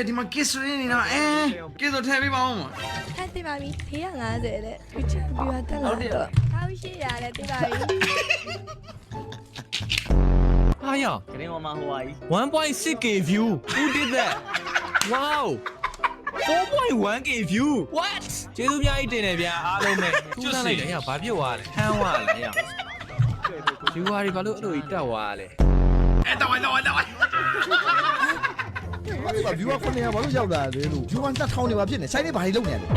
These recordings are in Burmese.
ဒီမှာ kiss ရင်းနေတာkiss တော့ထည့်ပေးပါဦးမအဲ့သိပါပြီ450တဲ့သူချပြီးတော့တက်လာတော့1800တဲ့သိပါပြီဟာရ Green Mama Hawaii 1.6k view who did that wow 4.1k view what ကျေးဇူးများကြီးတင်တယ်ဗျာအားလုံးပဲထူးဆန်းလိုက်တယ်ရဘာဖြစ်သွားလဲဟမ်းသွားလဲရ view တွေဘာလို့အဲ့လိုကြီးတက်သွားလဲတော့ ဒီက view က900ဘာလို့ရောက်လာလဲလို့ view က1000နေပါဖြစ်နေဆိုင်နေဘာတွေလုပ်နေလဲ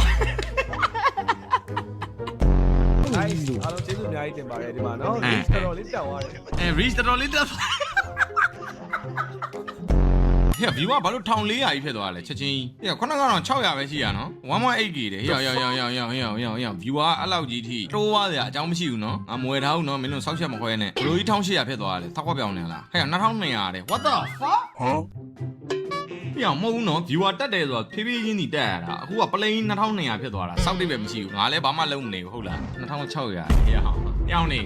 အားလုံးကျေးဇူးအများကြီးတင်ပါတယ်ဒီမှာနော် reach တော်လေးတက်သွားတယ် reach တော်လေးတက်ဟဲ့ view ကဘာလို့1400ကြီးဖြစ်သွားလဲချက်ချင်းဟဲ့ခုနကတော့600ပဲရှိရနော် 1.8k တယ်ဟဲ့ရောက် view ကအဲ့လောက်ကြီးထိတိုးသွားစရာအကြောင်းမရှိဘူးနော်ငါမွေထားဘူးနော်မင်းတို့စောက်ချက်မခွဲနဲ့ဘလို့ကြီး1800ဖြစ်သွားတယ်ထောက်ခွက်ပြောင်းနေလားဟဲ့2200တဲ့ what the fuck ပြောင်းမဟုတ်ဘူးနော် viewer တက်တယ်ဆိုတော့ဖြည်းဖြည်းချင်းစီတက်ရတာအခုက plane 2200ဖြစ်သွားတာစောက်တိပဲမရှိဘူးငါလည်းဘာမှလုံးမနေဘူးဟုတ်လား2600ဟဲ့ဟောင်းပြောင်းနေ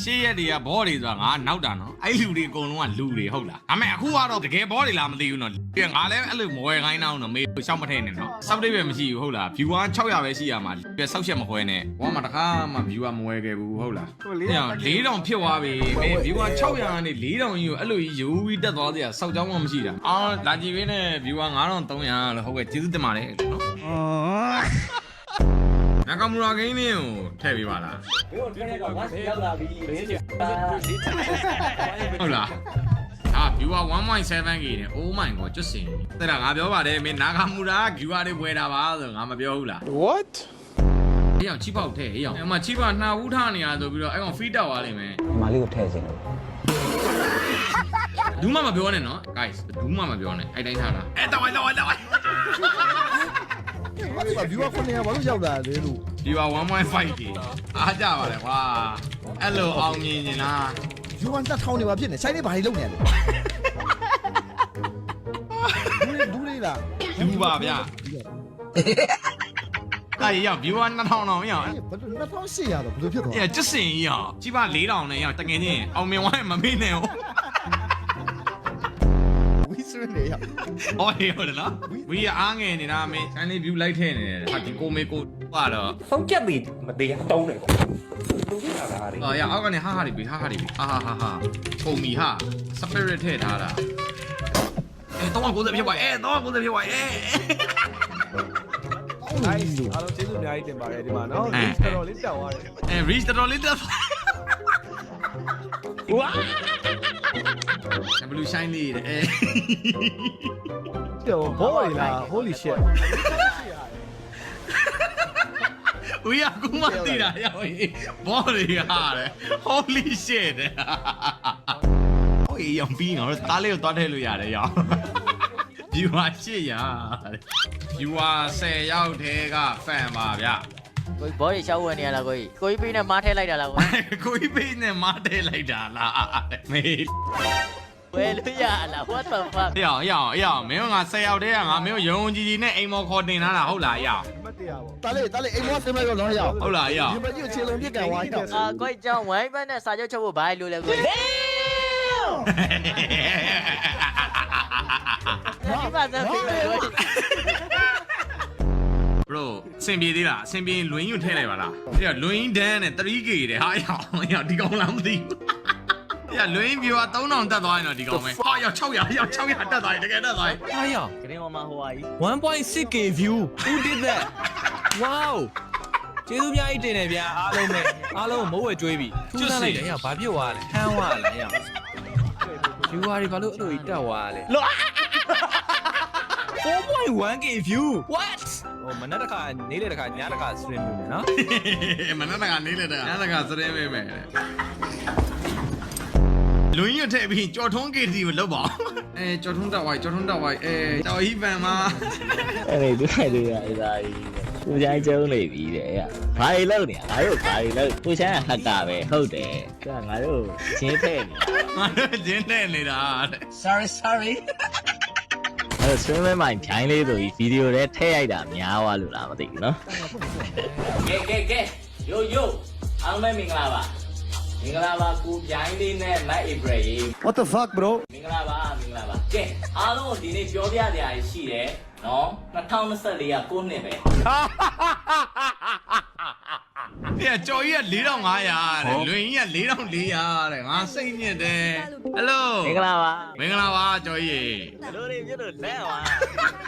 ရှေ့ရက်တွေကဘောတွေဆိုတာငါနောက်တာနော်အဲ့လူတွေအကုန်လုံးကလူတွေဟုတ်လားဒါပေမဲ့အခုကတော့တကယ်ဘောတွေလားမသိဘူးနော်ငါလည်းအဲ့လိုမဝယ်ခိုင်းတော့နော်မေးရှောက်မထည့်နဲ့နော်စောက်တိပဲမရှိဘူးဟုတ်လား viewer 600ပဲရှိရမှာပြစောက်ချက်မခွဲနဲ့ဘောမှာတခါမှ viewer မဝယ်ခဲ့ဘူးဟုတ်လား4000ဖြစ်သွားပြီမင်း viewer 600ကနေ4000ကြီးကိုအဲ့လိုကြီးယူပြီးတက်သွားစရာစောက်ကြောင်းမှမရှိတာလာကြည့်ပေးနဲ့ viewer 9300လို့ဟုတ်ကဲ့ကျေးဇူးတင်ပါတယ်နော်နာကမူရာဂိမ်းလေးကိုထည့်ပေးပါလားဟုတ်လားviewer 1.7k နဲ့ oh my god ကျွတ်စင်တဲ့ငါပြောပါတယ်မင်းနာကမူရာ viewer တွေဝယ်တာပါဆိုငါမပြောဘူးလား what ဟေးအောင်ချိပေါက်ထည့်ဟေးအောင်အမချိပါနှာဦးထားနေရဆိုပြီးတော့အဲ့ကောင် feed တောက်သွားလိမ့်မယ်မာလေးကိုထည့်ခြင်းလို့ဘူးမပြောနဲ့နော် guys ဘူးမပြောနဲ့အဲ့တိုင်းထားတာတော့ ဒီက view က900ဘာလို့ရောက်လာလဲလို့ viewer 1.5k အားကြပါလေကွာအဲ့လိုအောင်မြင်နေလား view က1000နေပါဖြစ်နေဆိုင်နေဘာတွေလုပ်နေလဲဘူးလေးလား ဘူးပါဗျာအဲ့ရောက် viewer 2000တော့ရောက်ဘယ်လို2800တော့ဘယ်လိုဖြစ်သွားအဲ့ကျွတ်စင်ကြီးရောက်ကြီးပါ4000နဲ့ရောက်တကယ်ချင်းအောင်မြင်ဝိုင်းမမေ့နဲ့ဟုတ်ဝီစရနေရဟောဟုတ်တယ်နော်ဝီအားငယ်နေတာမင်းဆိုင်လေး view လိုက်ထည့်နေတယ်ဟာဒီကိုမေကိုကတော့ဆုံးချက်ပြီးမတရားတုံးတယ်ပေါ့လူကြီးလာတာလေရအောက်ကနေဟာတွေပြီဟာပုံမီဟာ spirit ထည့်ထားတာ390ဖြစ်သွား390ဖြစ်သွားအားလုံးကျေးဇူးအများကြီးတင်ပါတယ်ဒီမှာနော် reach တော်လေးတက်သွားတယ် reach တော်လေးတက်ဝါဘလူးရှိုင်းလေးတဲ့တော့ဘော်လား holy shit ဝီယာကူမတီတာရောက်ရင်ဘော်တွေဟာတယ် holy shit ဟိုရောင်ပြီးတော့တားလေးကိုသွားထည့်လို့ရတယ်ရောင် viewer 800 viewer 10ယောက်ထဲက fan ပါဗျကိုဘော်ရီရှောက်ဝင်နေရလားကိုကြီးပေးနဲ့မားထဲလိုက်တာလားကိုကြီးပေးနဲ့မားထဲလိုက်တာလားမေးဝယ်လို့ရလား what the fuck ရအောင်မင်းက10ယောက်တည်းကငါမင်းရုံကြီးနဲ့အိမ်မော်ခေါ်တင်လာတာဟုတ်လားရအောင်မတရားပေါ့တားလေးအိမ်မောဆင်းလိုက်တော့တော့ရအောင်ဟုတ်လားရအောင်ဒီမကြီးကိုခြေလုံးပြစ်ကန်သွားရအောင်ကိုကြီးကြောင်းဝိုင်းဘက်နဲ့စာချုပ်ချုပ်ဖို့ဘာလို့လဲကိုကြီးဒီမှာစမ်းပြီးမယ်ကိုကြီး bro စင်ပြေသေးလားစင်ပြေလွင်ယူထည့်လိုက်ပါလားအဲ့လွင်ဒန်းနဲ့ 3k တဲ့ဟာရအောင်ဒီကောင်လားမသိဘူးလွင် viewer 3000တက်သွားရင်တော့ဒီကောင်ပဲဟာရောက်600တက်သွားရင်တကယ်တက်သွားရင်ဟာရ Green Mama Hawaii 1.6k view who did that wow ကျေးဇူးများကြီးတင်တယ်ဗျာအားလုံးမိုးဝဲကျွေးပြီထူးဆန်းလိုက်တယ်ရဘာဖြစ်သွားလဲဟမ်းသွားလဲရ viewer တွေဘာလို့အဲ့လိုကြီးတက်သွားလဲ 4.1k view what ဟိုမနက်တခါနေ့လေတခါညတခါ stream လုပ်နေနော်မနက်တခါနေ့လေတခါညတခါ stream ပေးမယ်လွင်ရထည့်ပြီးကြော်ထုံး KT ကိုလောက်ပါကြော်ထုံးတက်ဝိုင်းကြော်ဟီဗန်မှာအဲ့ဒီတို့ရအဲ့ဒါကြီးကိုချိုင်းကျုံးနေပြီတဲ့ဘာတွေလုပ်နေငါတို့ဘာတွေလုပ်ကိုချိုင်းကဟက်ကာပဲဟုတ်တယ်ကငါတို့ချင်းထည့်နေတာ sorry အဲ့ဆွေးမဲမိုင်ဖြိုင်းလေးဆိုပြီးဗီဒီယိုထဲထည့်ရိုက်တာများသွားလို့လားမသိဘူးနော်ကဲယိုအားလုံးပဲမင်္ဂလာပါ မင်္ဂလာပါကိုပြိုင်လေးနဲ့မတ်ဧပြီ What the fuck bro မင်္ဂလာပါကဲအားလုံးဒီနေ့ပြောပြကြရရှိတယ်နော်2024က9နှစ်ပဲ ဟဲ့ကြော်ကြီးက4500တဲ့လွင်ကြီးက4400တဲ့ငါစိတ်ညစ်တယ်ဟယ်လို မင်္ဂလာပါ မင်္ဂလာပါကြော်ကြီး ဘလို့တွေပြလို့လဲပါ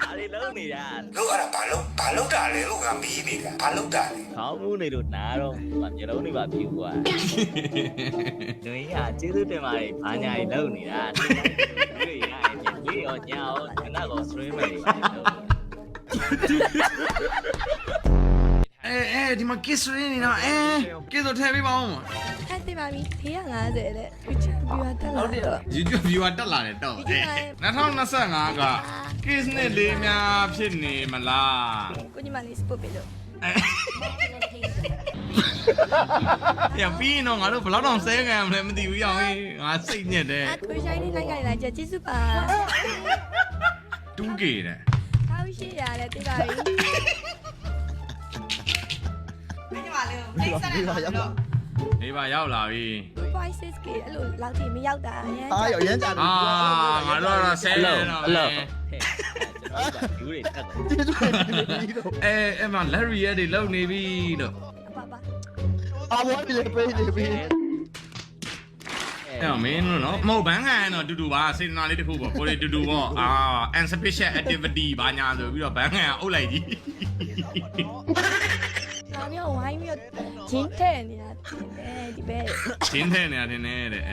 အားလေးလုံးနေတာ လို့အဲ့ဒါဘာလို့တာလဲလို့ငါမီးနေတာဘာလို့တာလဲ ခေါင်းမူးနေလို့နားတော့မျိုးလုံးတွေပါပြူသွားလူကြီးကကျေးဇူးတင်ပါတယ်ဘာညာကြီးလုံးနေတာတွေ့ရရင်ဒီရောညာရောခဏတော့ stream မယ်ပါလို့ ဒီမှာ kiss ရင်းနေတာkiss တော့ထည့်ပေးပါဦးမ အဲ့သိပါပြီ450တဲ့ YouTube viewer တက်လာတော့ YouTube viewer တက်လာတယ်တော့2025က kiss နဲ့လေးများဖြစ်နေမလား ကိုညီမလေး spot ပေးလို့ ရပြီးတော့ငါတို့ဘယ်လောက်တောင်ဆဲခံရမလဲမသိဘူးရောင်ဟေးငါစိတ်ညစ်တယ် အဲ့ကိုရှိုင်းလေးလိုက်ကြလိုက်ကြကျေးဇူးပါ 2K တဲ့ 1800တဲ့သိပါပြီ နေပါရောက်လာပြီ 6k အဲ့လိုလောက်ထိမရောက်တာအရင် အားရောက်ရမ်းကြတယ် ငါတို့တော့ဆဲနေတော့ ကျွန်တော်ယူတွေတက်တော့ ကျေးဇူးတင်ပြီးတော့ အဲ့မှာ Larry ရဲ့တွေလုံနေပြီလို့ ပါပါ အာဝါဒီလေပေးနေပြီ အဲ့မင်းတို့နော်မဟုတ်ဘန်းခံတော့တူတူပါစေတနာလေးတစ်ခုပေါ့ကိုလေးတူတူပေါ့unspecial activity ဘာညာဆိုပြီးတော့ဘန်းခံအုပ်လိုက်ကြီး ဒါမျိုးဝိုင်းမျိုးဂျင်းတဲ့နေတာဒီပဲ ရှင်းထဲနေတာတင်နေတဲ့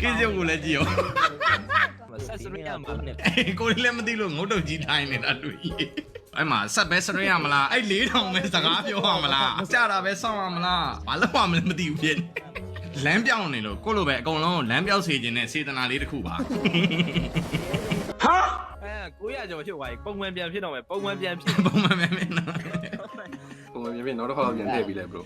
ကိစ္စကိုလည်းကြည့်ရော ဆက်စရမှာနဲ့ ကိုလေးလည်းမသိလို့ငုတ်တုတ်ကြီးထိုင်းနေတာတွေ့အဲ့မှာဆက်ပဲစရရမလားအဲ့4000ပဲစကားပြောရမလားကြတာပဲစောင့်ရမလားဘာလို့မှမသိဘူးဖြစ်လမ်းပြောင်းနေလို့ကိုလိုပဲအကုန်လုံးလမ်းပြောင်းစေခြင်းနဲ့စေတနာလေးတစ်ခုပါဟာ 900ကျော်ဖြစ်သွားပြီပုံမှန်ပြန်ဖြစ်တော့မယ်ပုံမှန်ပြန်ဖြစ် ပုံမှန်ပဲမင်းနော် ပုံမှန်ပြန်နောက်တစ်ခါတော့ပြန်ထည့်ပြီးလဲ bro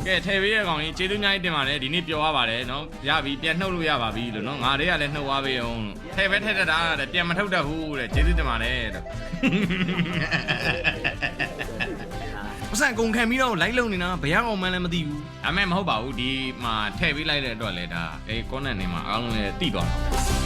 ကဲထဲပေးရကောင်ကြီးကျေးဇူးများတင်ပါတယ်ဒီနေ့ပြောရပါတယ်နော်ရပြီပြန်နှုတ်လို့ရပါပြီလို့နော်ငါတွေကလည်းနှုတ်သွားပေးအောင်လို့ထဲပဲထည့်တတ်တာတဲ့ပြန်မထုတ်တတ်ဘူးတဲ့ကျေးဇူးတင်ပါတယ်လို့ပစံကုန်ခံပြီးတော့ live လုပ်နေတာဘယ်အောင်မှလည်းမသိဘူးဒါပေမဲ့မဟုတ်ပါဘူးဒီမှာထည့်ပေးလိုက်တဲ့အတွက်လည်းဒါcomment နေမှာအားလုံးလည်းတိသွားမှာ